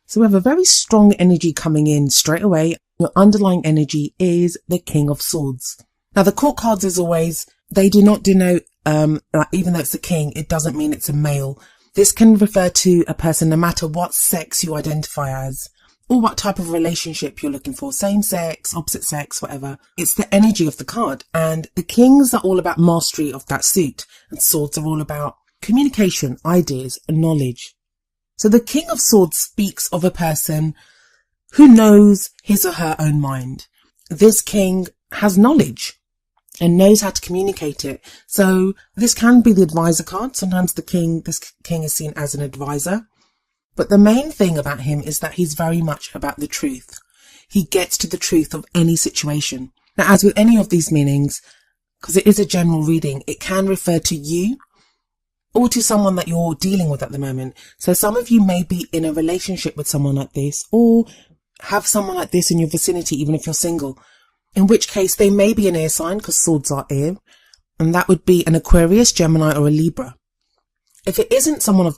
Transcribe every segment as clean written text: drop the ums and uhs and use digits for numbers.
So we have a very strong energy coming in straight away. Your underlying energy is the King of Swords. Now the court cards, as always, they do not denote, even though it's the king, it doesn't mean it's a male. This can refer to a person no matter what sex you identify as, or what type of relationship you're looking for, same sex, opposite sex, whatever. It's the energy of the card. And the kings are all about mastery of that suit, and swords are all about communication, ideas, and knowledge. So the King of Swords speaks of a person who knows his or her own mind. This king has knowledge and knows how to communicate it. So this can be the advisor card. Sometimes this king is seen as an advisor. But the main thing about him is that he's very much about the truth. He gets to the truth of any situation. Now, as with any of these meanings, because it is a general reading, it can refer to you or to someone that you're dealing with at the moment. So some of you may be in a relationship with someone like this, or have someone like this in your vicinity, even if you're single. In which case they may be an air sign, because swords are air, and that would be an Aquarius, Gemini, or a Libra. If it isn't someone of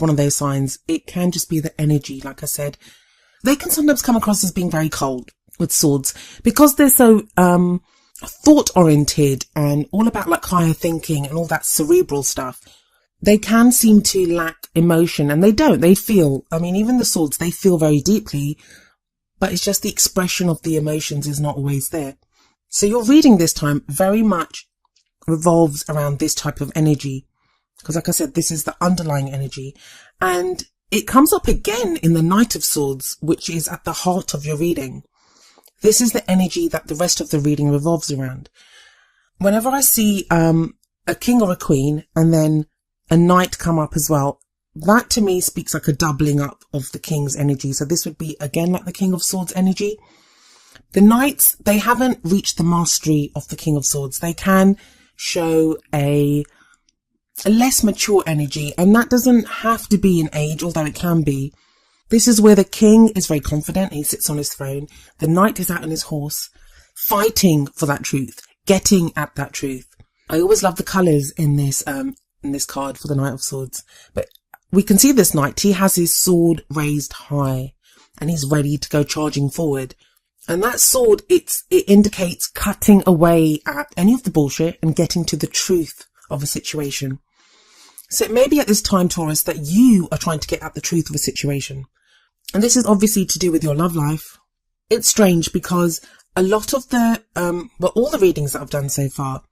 one of those signs, it can just be the energy. Like I said, they can sometimes come across as being very cold with swords because they're so thought oriented and all about like higher thinking and all that cerebral stuff. They can seem to lack emotion, and they don't. They feel, even the swords, they feel very deeply, but it's just the expression of the emotions is not always there. So your reading this time very much revolves around this type of energy. Because like I said, this is the underlying energy. And it comes up again in the Knight of Swords, which is at the heart of your reading. This is the energy that the rest of the reading revolves around. Whenever I see a king or a queen and then a knight come up as well, that to me speaks like a doubling up of the king's energy. So this would be again like the King of Swords energy. The knights, they haven't reached the mastery of the King of Swords. They can show a less mature energy, and that doesn't have to be in age, although it can be. This is where the king is very confident. He sits on his throne. The knight is out on his horse, fighting for that truth, getting at that truth. I always love the colours in this card for the Knight of Swords. But we can see this knight, he has his sword raised high and he's ready to go charging forward. And that sword, it indicates cutting away at any of the bullshit and getting to the truth of a situation. So it may be at this time, Taurus, that you are trying to get at the truth of a situation. And this is obviously to do with your love life. It's strange because a lot of all the readings that I've done so far,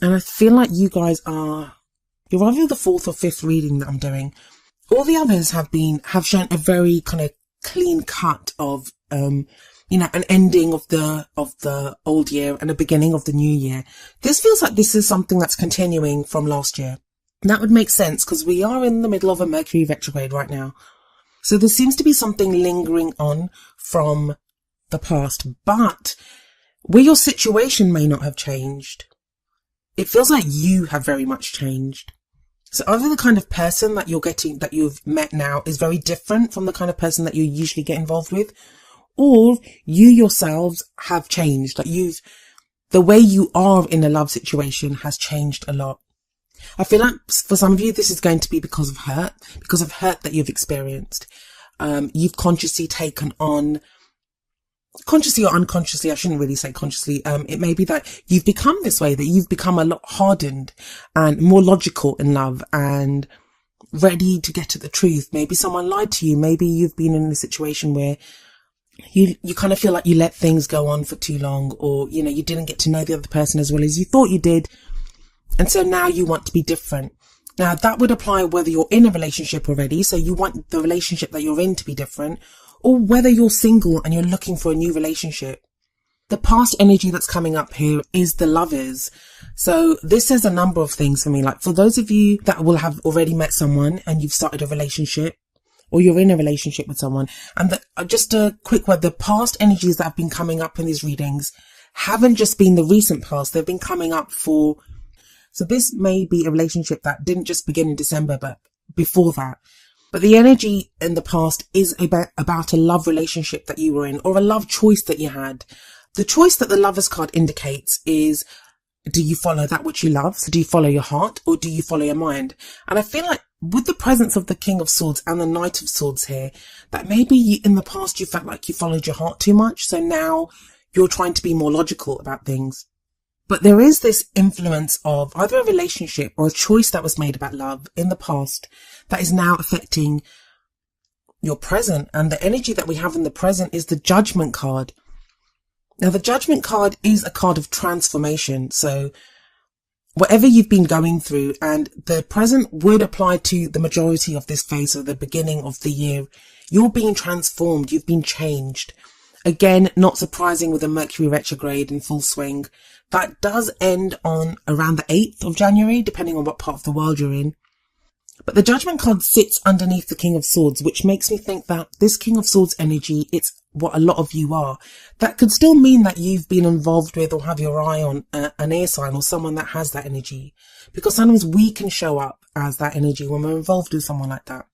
and I feel like you guys you're either the fourth or fifth reading that I'm doing. All the others have shown a very kind of clean cut of, an ending of the old year and a beginning of the new year. This feels like this is something that's continuing from last year. That would make sense because we are in the middle of a Mercury retrograde right now. So there seems to be something lingering on from the past, but where your situation may not have changed, it feels like you have very much changed. So either the kind of person that you've met now is very different from the kind of person that you usually get involved with, or you yourselves have changed. Like the way you are in a love situation has changed a lot. I feel like for some of you, this is going to be because of hurt that you've experienced. You've consciously taken on, consciously or unconsciously, I shouldn't really say consciously, it may be that you've become this way, that you've become a lot hardened and more logical in love and ready to get to the truth. Maybe someone lied to you. Maybe you've been in a situation where you kind of feel like you let things go on for too long, or, you didn't get to know the other person as well as you thought you did. And so now you want to be different. Now that would apply whether you're in a relationship already, so you want the relationship that you're in to be different, or whether you're single and you're looking for a new relationship. The past energy that's coming up here is the Lovers. So this says a number of things for me. Like for those of you that will have already met someone and you've started a relationship, or you're in a relationship with someone, and just a quick word, the past energies that have been coming up in these readings haven't just been the recent past, they've been coming up so this may be a relationship that didn't just begin in December, but before that. But the energy in the past is about a love relationship that you were in, or a love choice that you had. The choice that the Lovers card indicates is, do you follow that which you love? So do you follow your heart, or do you follow your mind? And I feel like with the presence of the King of Swords and the Knight of Swords here, that maybe in the past you felt like you followed your heart too much. So now you're trying to be more logical about things. But there is this influence of either a relationship or a choice that was made about love in the past that is now affecting your present. And the energy that we have in the present is the Judgment card. Now, the Judgment card is a card of transformation. So whatever you've been going through, and the present would apply to the majority of this phase of the beginning of the year, you're being transformed. You've been changed. Again, not surprising with a Mercury retrograde in full swing. That does end on around the 8th of January, depending on what part of the world you're in. But the Judgment card sits underneath the King of Swords, which makes me think that this King of Swords energy, it's what a lot of you are. That could still mean that you've been involved with or have your eye on an air sign or someone that has that energy. Because sometimes we can show up as that energy when we're involved with someone like that.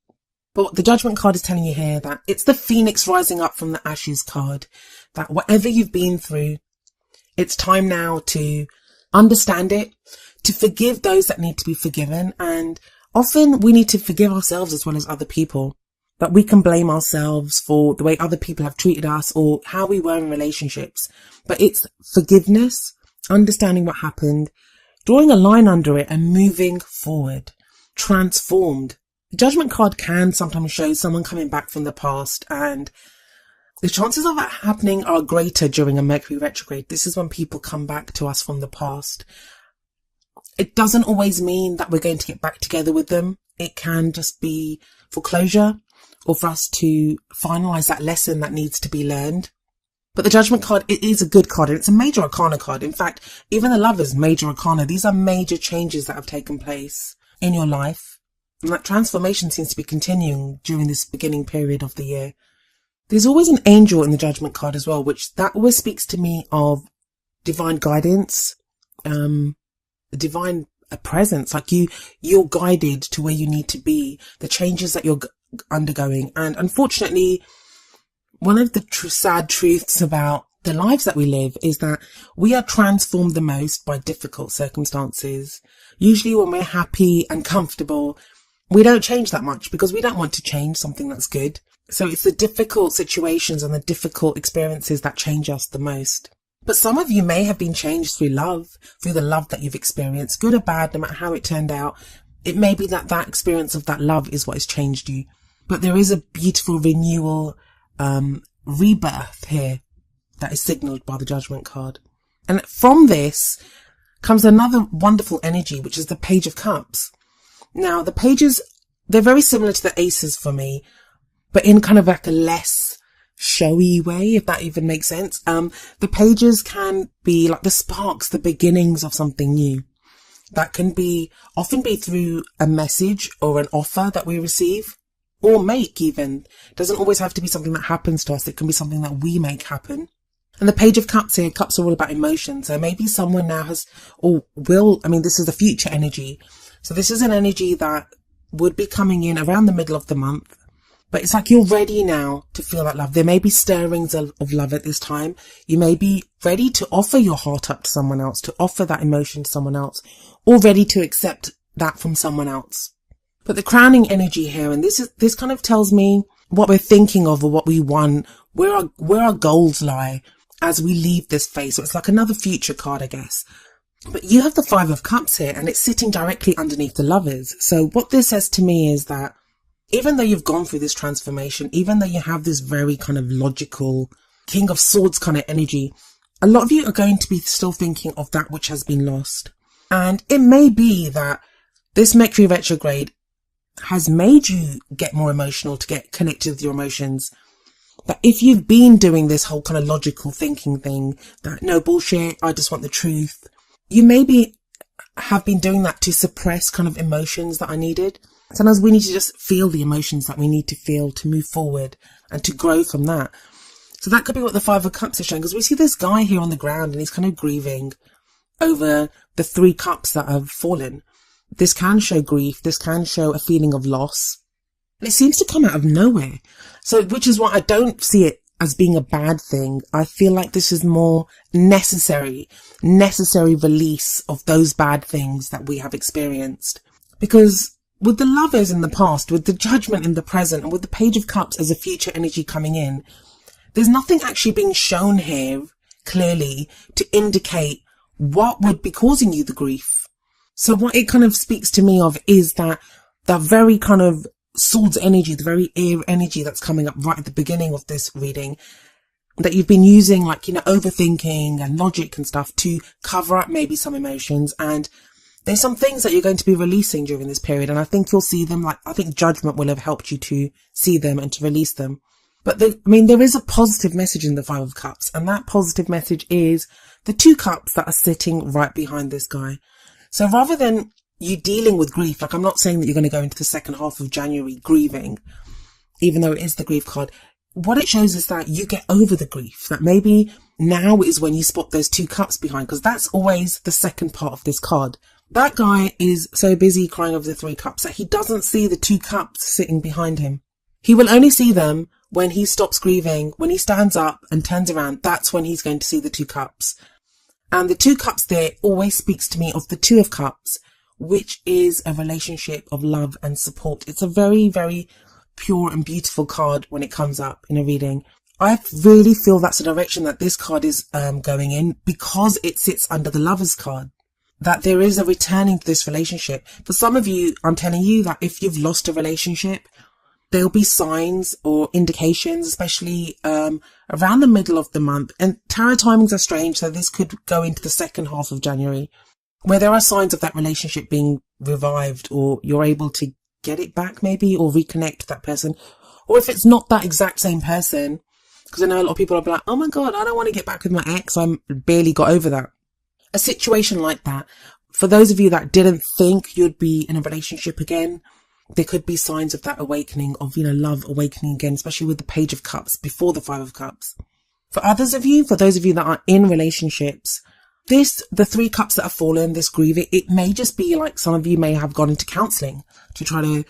But the Judgment card is telling you here that it's the Phoenix rising up from the ashes card. That whatever you've been through, it's time now to understand it, to forgive those that need to be forgiven. And often we need to forgive ourselves as well as other people. That we can blame ourselves for the way other people have treated us or how we were in relationships. But it's forgiveness, understanding what happened, drawing a line under it and moving forward, transformed. The Judgment card can sometimes show someone coming back from the past, and the chances of that happening are greater during a Mercury retrograde. This is when people come back to us from the past. It doesn't always mean that we're going to get back together with them. It can just be for closure or for us to finalize that lesson that needs to be learned. But the Judgment card, it is a good card, and it's a major arcana card. In fact, even the Lovers, major arcana. These are major changes that have taken place in your life. And that transformation seems to be continuing during this beginning period of the year. There's always an angel in the Judgment card as well, which that always speaks to me of divine guidance, divine presence. Like you're guided to where you need to be, the changes that you're undergoing. And unfortunately, one of the sad truths about the lives that we live is that we are transformed the most by difficult circumstances. Usually when we're happy and comfortable, we don't change that much because we don't want to change something that's good. So it's the difficult situations and the difficult experiences that change us the most. But some of you may have been changed through love, through the love that you've experienced, good or bad, no matter how it turned out. It may be that that experience of that love is what has changed you. But there is a beautiful renewal, rebirth here that is signaled by the Judgment card. And from this comes another wonderful energy, which is the Page of Cups. Now, the pages, they're very similar to the aces for me, but in kind of like a less showy way, if that even makes sense. The pages can be like the sparks, the beginnings of something new. That can often be through a message or an offer that we receive or make even. It doesn't always have to be something that happens to us. It can be something that we make happen. And the Page of Cups here, cups are all about emotion. So maybe someone now has or will, this is the future energy. So this is an energy that would be coming in around the middle of the month. But it's like you're ready now to feel that love. There may be stirrings of love at this time. You may be ready to offer your heart up to someone else, to offer that emotion to someone else, or ready to accept that from someone else. But the crowning energy here, and this kind of tells me what we're thinking of or what we want, where our goals lie as we leave this phase. So it's like another future card, I guess. But you have the Five of Cups here, and it's sitting directly underneath the Lovers. So what this says to me is that even though you've gone through this transformation, even though you have this very kind of logical King of Swords kind of energy, a lot of you are going to be still thinking of that which has been lost. And it may be that this Mercury retrograde has made you get more emotional, to get connected with your emotions. But if you've been doing this whole kind of logical thinking thing, that no bullshit, I just want the truth, you maybe have been doing that to suppress kind of emotions that are needed. Sometimes we need to just feel the emotions that we need to feel to move forward and to grow from that. So that could be what the Five of Cups is showing, because we see this guy here on the ground and he's kind of grieving over the 3 cups that have fallen. This can show grief. This can show a feeling of loss. And it seems to come out of nowhere. So, which is why I don't see it as being a bad thing. I feel like this is more necessary release of those bad things that we have experienced. Because with the lovers in the past, with the judgment in the present, and with the Page of Cups as a future energy coming in, there's nothing actually being shown here clearly to indicate what would be causing you the grief. So what it kind of speaks to me of is that the very kind of swords energy, the very air energy that's coming up right at the beginning of this reading, that you've been using, like, you know, overthinking and logic and stuff to cover up maybe some emotions. And there's some things that you're going to be releasing during this period. And I think you'll see them, like, I think judgment will have helped you to see them and to release them. But there is a positive message in the Five of Cups. And that positive message is the two cups that are sitting right behind this guy. So rather than you dealing with grief, like, I'm not saying that you're going to go into the second half of January grieving, even though it is the grief card. What it shows is that you get over the grief, that maybe now is when you spot those two cups behind, because that's always the second part of this card. That guy is so busy crying over the three cups that he doesn't see the two cups sitting behind him. He will only see them when he stops grieving, when he stands up and turns around. That's when he's going to see the two cups. And the two cups there always speaks to me of the Two of Cups, which is a relationship of love and support. It's a very, very pure and beautiful card when it comes up in a reading. I really feel that's the direction that this card is going in, because it sits under the Lovers card, that there is a returning to this relationship. For some of you, I'm telling you that if you've lost a relationship, there'll be signs or indications, especially around the middle of the month. And tarot timings are strange, so this could go into the second half of January, where there are signs of that relationship being revived, or you're able to get it back maybe, or reconnect with that person. Or if it's not that exact same person, because I know a lot of people are like, oh my God, I don't want to get back with my ex, I barely got over that. A situation like that, for those of you that didn't think you'd be in a relationship again, there could be signs of that awakening, of, you know, love awakening again, especially with the Page of Cups before the Five of Cups. For others of you, for those of you that are in relationships, the three cups that have fallen, this grieving, it may just be like some of you may have gone into counselling to try to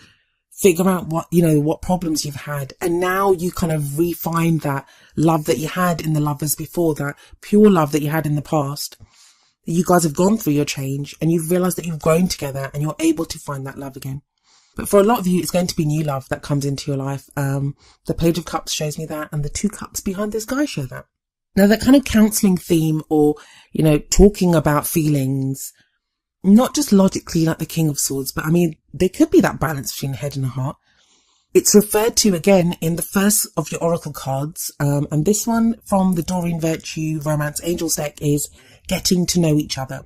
figure out what problems you've had. And now you kind of refine that love that you had in the lovers before, that pure love that you had in the past. You guys have gone through your change and you've realised that you've grown together and you're able to find that love again. But for a lot of you, it's going to be new love that comes into your life. The Page of Cups shows me that, and the two cups behind this guy show that. Now, that kind of counselling theme, or, you know, talking about feelings, not just logically like the King of Swords, but I mean, there could be that balance between the head and the heart. It's referred to again in the first of your oracle cards. And this one from the Doreen Virtue Romance Angels deck is Getting to Know Each Other.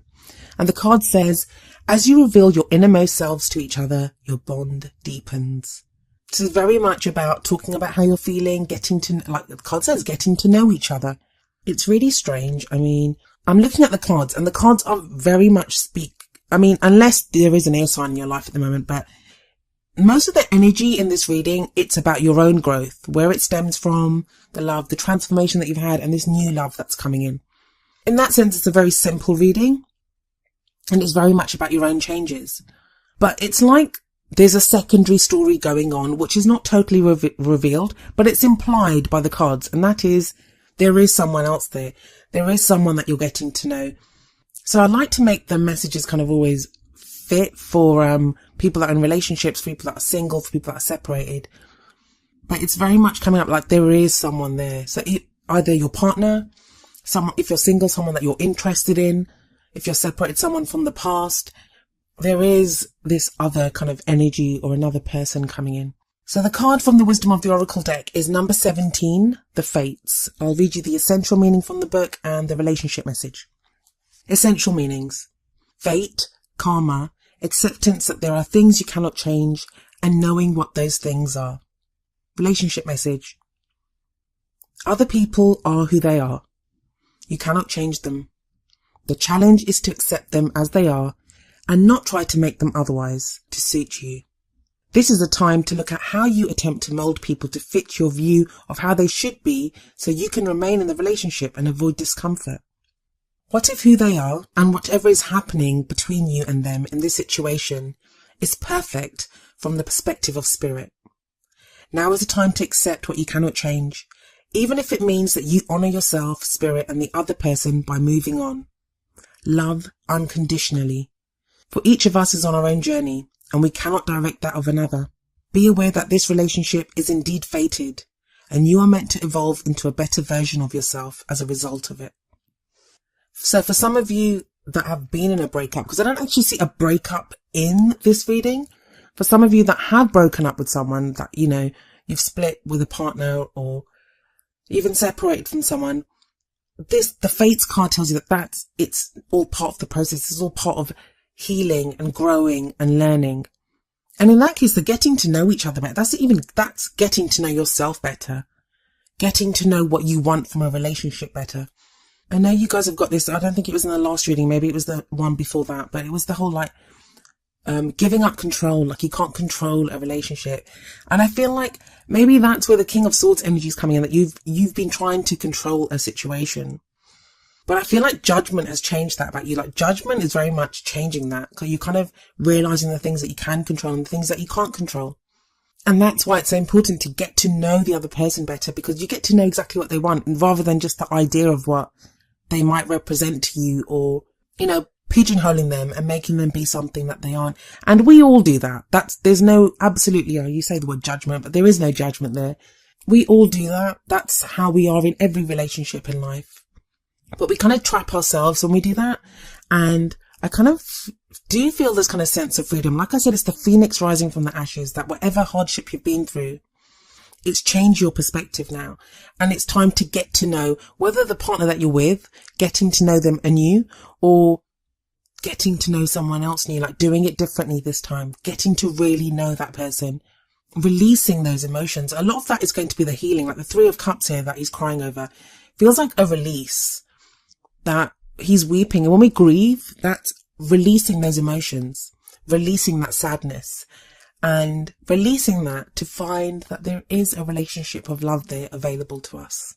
And the card says, as you reveal your innermost selves to each other, your bond deepens. So it's very much about talking about how you're feeling, like the card says, getting to know each other. It's really strange. I mean, I'm looking at the cards, and the cards are very much unless there is an air sign in your life at the moment, but most of the energy in this reading, it's about your own growth, where it stems from, the love, the transformation that you've had, and this new love that's coming in. In that sense, it's a very simple reading, and it's very much about your own changes. But it's like there's a secondary story going on, which is not totally revealed, but it's implied by the cards, and that is, there is someone else there. There is someone that you're getting to know. So I like to make the messages kind of always fit for people that are in relationships, for people that are single, for people that are separated. But it's very much coming up like there is someone there. So either your partner, if you're single, someone that you're interested in. If you're separated, someone from the past. There is this other kind of energy or another person coming in. So the card from the Wisdom of the Oracle deck is number 17, the Fates. I'll read you the essential meaning from the book and the relationship message. Essential meanings. Fate, karma, acceptance that there are things you cannot change, and knowing what those things are. Relationship message. Other people are who they are. You cannot change them. The challenge is to accept them as they are and not try to make them otherwise to suit you. This is a time to look at how you attempt to mold people to fit your view of how they should be, so you can remain in the relationship and avoid discomfort. What if who they are and whatever is happening between you and them in this situation is perfect from the perspective of spirit? Now is the time to accept what you cannot change, even if it means that you honour yourself, spirit, and the other person by moving on. Love unconditionally. For each of us is on our own journey, and we cannot direct that of another. Be aware that this relationship is indeed fated, and you are meant to evolve into a better version of yourself as a result of it. So for some of you that have been in a breakup, because I don't actually see a breakup in this reading, for some of you that have broken up with someone, that, you know, you've split with a partner or even separated from someone, the Fates card tells you that it's all part of the process. It's all part of healing and growing and learning. And in that case, the getting to know each other better, that's getting to know yourself better, getting to know what you want from a relationship better. I know you guys have got this. I don't think it was in the last reading. Maybe it was the one before that, but it was the whole giving up control. Like, you can't control a relationship. And I feel like maybe that's where the King of Swords energy is coming in, that you've been trying to control a situation. But I feel like judgment has changed that about you. Like, judgment is very much changing that. So you're kind of realizing the things that you can control and the things that you can't control. And that's why it's so important to get to know the other person better, because you get to know exactly what they want, and rather than just the idea of what they might represent to you, or, you know, pigeonholing them and making them be something that they aren't. And we all do that. There's no, absolutely, you say the word judgment, but there is no judgment there. We all do that. That's how we are in every relationship in life. But we kind of trap ourselves when we do that. And I kind of do feel this kind of sense of freedom. Like I said, it's the phoenix rising from the ashes, that whatever hardship you've been through, it's changed your perspective now. And it's time to get to know whether the partner that you're with, getting to know them anew, or getting to know someone else new, like doing it differently this time, getting to really know that person, releasing those emotions. A lot of that is going to be the healing, like the Three of Cups here that he's crying over. Feels like a release, that he's weeping. And when we grieve, that's releasing those emotions, releasing that sadness, and releasing that to find that there is a relationship of love there available to us.